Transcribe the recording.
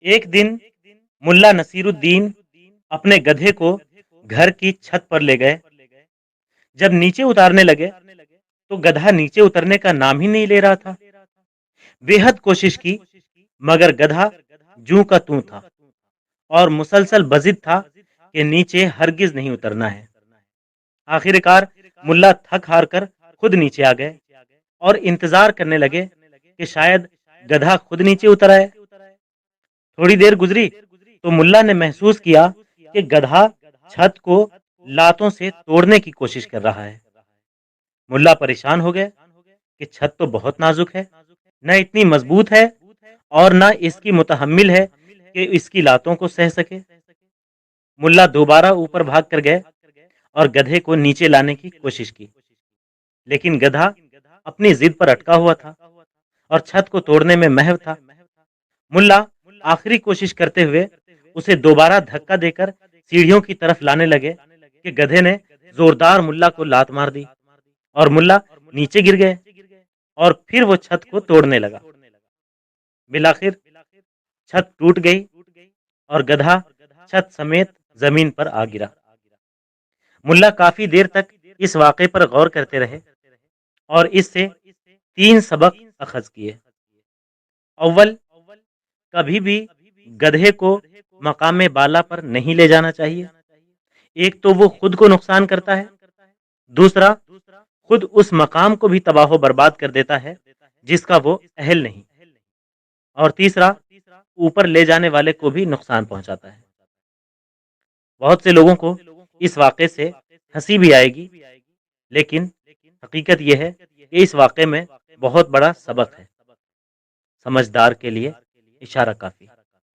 ایک دن ملا نصیر الدین اپنے گدھے کو گھر کی چھت پر لے گئے۔ جب نیچے اتارنے لگے تو گدھا نیچے اترنے کا نام ہی نہیں لے رہا تھا۔ بے حد کوشش کی مگر گدھا جوں کا توں تھا اور مسلسل بضد تھا کہ نیچے ہرگز نہیں اترنا ہے۔ آخر کار ملا تھک ہار کر خود نیچے آ گئے اور انتظار کرنے لگے کہ شاید گدھا خود نیچے اتر آئے۔ تھوڑی دیر گزری تو ملا نے محسوس کیا کہ گدھا چھت کو لاتوں سے توڑنے کی کوشش کر رہا ہے۔ ملا پریشان ہو گئے کہ چھت تو بہت نازک ہے، نہ اتنی مضبوط ہے اور نہ اس کی متحمل ہے کہ اس کی لاتوں کو سہ سکے۔ ملا دوبارہ اوپر بھاگ کر گئے اور گدھے کو نیچے لانے کی کوشش کی، لیکن گدھا اپنی ضد پر اٹکا ہوا تھا اور چھت کو توڑنے میں محو تھا۔ ملا آخری کوشش کرتے ہوئے اسے دوبارہ دھکا دے کر سیڑھیوں کی طرف لانے لگے کہ گدھے نے زوردار ملا کو لات مار دی اور ملا نیچے گر گئے اور پھر وہ چھت کو توڑنے لگا۔ بالآخر چھت ٹوٹ گئی اور گدھا چھت سمیت زمین پر آ گرا۔ ملا کافی دیر تک اس واقعے پر غور کرتے رہے اور اس سے 3 سبق اخذ کیے۔ اول، کبھی بھی گدھے کو مقام بالا پر نہیں لے جانا چاہیے۔ ایک تو وہ خود کو نقصان کرتا ہے، دوسرا خود اس مقام کو بھی تباہ و برباد کر دیتا ہے جس کا وہ اہل نہیں، اور تیسرا اوپر لے جانے والے کو بھی نقصان پہنچاتا ہے۔ بہت سے لوگوں کو اس واقعے سے ہنسی بھی آئے گی، لیکن حقیقت یہ ہے کہ اس واقعے میں بہت بڑا سبق ہے۔ سمجھدار کے لیے اشارہ کافی۔